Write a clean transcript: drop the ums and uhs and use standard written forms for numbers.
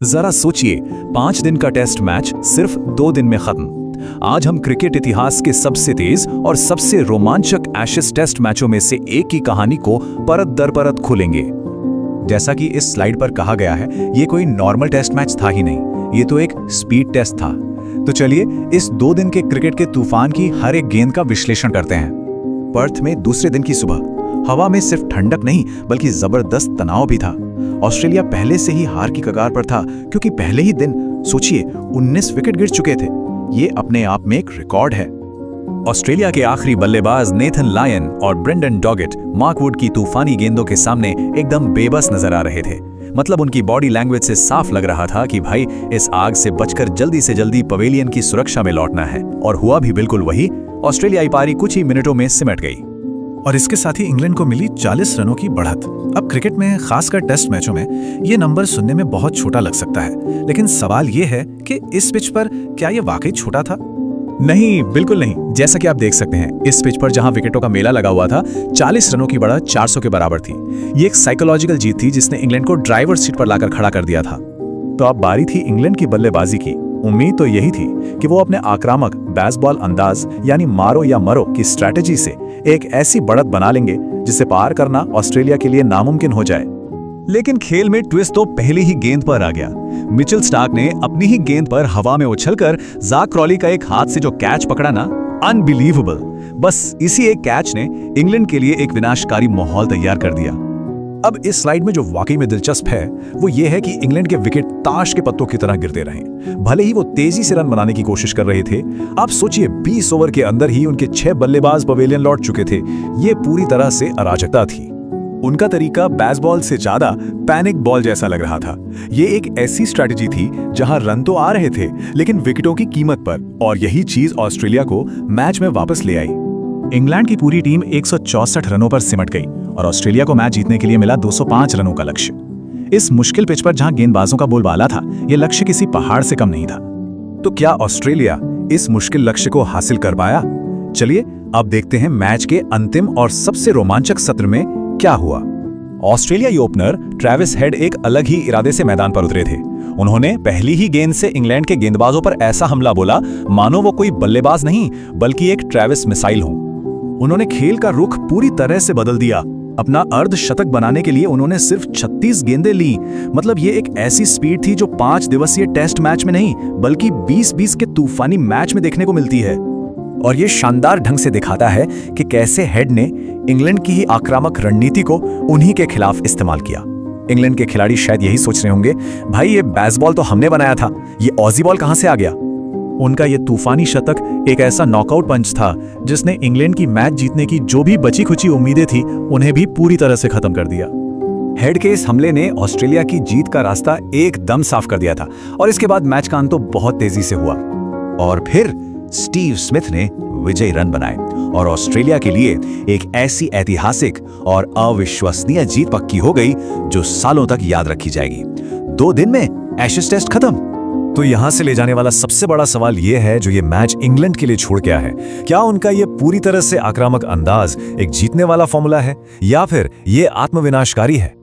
जरा सोचिए, 5 दिन का टेस्ट मैच सिर्फ 2 दिन में खत्म। आज हम क्रिकेट इतिहास के सबसे तेज और सबसे रोमांचक एशेज टेस्ट मैचों में से एक की कहानी को परत दर परत खोलेंगे। जैसा कि इस स्लाइड पर कहा गया है, ये कोई नॉर्मल टेस्ट मैच था ही नहीं, ये तो एक स्पीड टेस्ट था। तो चलिए इस 2 दिन के क्रिकेट के तूफान की हर एक गेंद का विश्लेषण करते हैं। पर्थ में दूसरे दिन की सुबह हवा में सिर्फ ठंडक नहीं बल्कि जबरदस्त तनाव भी था। ऑस्ट्रेलिया पहले से ही हार की कगार पर था, क्योंकि पहले ही दिन सोचिए 19 विकेट गिर चुके थे। ये अपने आप में एक रिकॉर्ड है। ऑस्ट्रेलिया के आखिरी बल्लेबाज नेथन लायन और ब्रेंडन डॉगेट मार्क वुड की तूफानी गेंदों के सामने एकदम बेबस नजर आ रहे थे। मतलब उनकी बॉडी लैंग्वेज से साफ लग रहा था कि भाई इस आग से बचकर जल्दी से जल्दी पवेलियन की सुरक्षा में लौटना है। और हुआ भी बिल्कुल वही। ऑस्ट्रेलियाई पारी कुछ ही मिनटों में सिमट गई और इसके साथ ही इंग्लैंड को मिली 40 रनों की बढ़त। अब क्रिकेट में, खासकर टेस्ट मैचों में, ये नंबर सुनने में बहुत छोटा लग सकता है, लेकिन सवाल ये है कि इस पिच पर क्या ये वाकई छोटा था? नहीं, बिल्कुल नहीं। जैसा कि आप देख सकते हैं, इस पिच पर जहां विकेटों का मेला लगा हुआ था, 40 रनों की बढ़त 400 के बराबर थी। ये एक साइकोलॉजिकल जीत थी जिसने इंग्लैंड को ड्राइवर सीट पर लाकर खड़ा कर दिया था। तो अब बारी थी इंग्लैंड की बल्लेबाजी की। उम्मीद तो यही थी कि वो अपने आक्रामक बेसबॉल अंदाज यानी मारो या मरो की स्ट्रैटेजी से एक ऐसी बढ़त बना लेंगे जिसे पार करना ऑस्ट्रेलिया के लिए नामुमकिन हो जाए। लेकिन खेल में ट्विस्ट तो पहली ही गेंद पर आ गया। मिचेल स्टार्क ने अपनी ही गेंद पर हवा में उछलकर ज़ाक क्रॉली का एक हाथ से जो कैच पकड़ा ना, अनबिलीवेबल। बस इसी एक कैच ने इंग्लैंड के लिए एक विनाशकारी माहौल तैयार कर दिया। अब इस स्लाइड में जो वाकई में दिलचस्प है वो ये है कि इंग्लैंड के विकेट ताश के पत्तों की तरह गिरते रहे। भले ही वो तेजी से रन बनाने की कोशिश कर रहे थे, आप सोचिए 20 ओवर के अंदर ही उनके 6 बल्लेबाज पवेलियन लौट चुके थे। ये पूरी तरह से अराजकता थी। उनका तरीका बेसबॉल से ज्यादा पैनिक बॉल जैसा लग रहा था। ये एक ऐसी स्ट्रैटेजी थी जहां रन तो आ रहे थे लेकिन विकेटों की कीमत पर, और यही चीज ऑस्ट्रेलिया को मैच में वापस ले आई। इंग्लैंड की पूरी टीम 164 रनों पर सिमट गई और ऑस्ट्रेलिया को मैच जीतने के लिए मिला 205 रनों का लक्ष्य। इस मुश्किल पिच पर जहां गेंदबाजों का बोलबाला था, यह लक्ष्य किसी पहाड़ से कम नहीं था। तो क्या ऑस्ट्रेलिया इस मुश्किल लक्ष्य को हासिल कर पाया? चलिए अब देखते हैं मैच के अंतिम और सबसे रोमांचक सत्र में क्या हुआ। ऑस्ट्रेलियाई ओपनर ट्रेविस हेड एक अलग ही इरादे से मैदान पर उतरे थे। उन्होंने पहली ही गेंद से इंग्लैंड के गेंदबाजों पर ऐसा हमला बोला मानो वो कोई बल्लेबाज नहीं बल्कि एक ट्रेविस मिसाइल हो। उन्होंने खेल का रुख पूरी तरह से बदल दिया। अपना अर्धशतक बनाने के लिए उन्होंने सिर्फ 36 गेंदें ली। मतलब ये एक ऐसी स्पीड थी जो 5 दिवसीय टेस्ट मैच में नहीं बल्कि 20-20 के तूफानी मैच में देखने को मिलती है। और ये शानदार ढंग से दिखाता है कि कैसे हेड ने इंग्लैंड की ही आक्रामक रणनीति को उन्हीं के खिलाफ इस्तेमाल किया। इंग्लैंड के खिलाड़ी शायद यही सोच रहे होंगे, भाई ये बेसबॉल तो हमने बनाया था, ये ऑजी बॉल कहां से आ गया? उनका ये तूफानी शतक एक ऐसा नॉकआउट पंच था जिसने इंग्लैंड की मैच जीतने की जो भी बची खुची उम्मीदें थी उन्हें भी पूरी तरह से खत्म कर दिया। हेड के इस हमले ने ऑस्ट्रेलिया की जीत का रास्ता एकदम साफ कर दिया था और इसके बाद मैच का अंत तो बहुत तेजी से हुआ। और फिर स्टीव स्मिथ ने विजयी रन बनाए और ऑस्ट्रेलिया के लिए एक ऐसी ऐतिहासिक और अविश्वसनीय जीत पक्की हो गई जो सालों तक याद रखी जाएगी। 2 दिन में एशेज टेस्ट खत्म। तो यहां से ले जाने वाला सबसे बड़ा सवाल यह है जो ये मैच इंग्लैंड के लिए छोड़ गया है, क्या उनका ये पूरी तरह से आक्रामक अंदाज एक जीतने वाला फॉर्मूला है या फिर ये आत्मविनाशकारी है?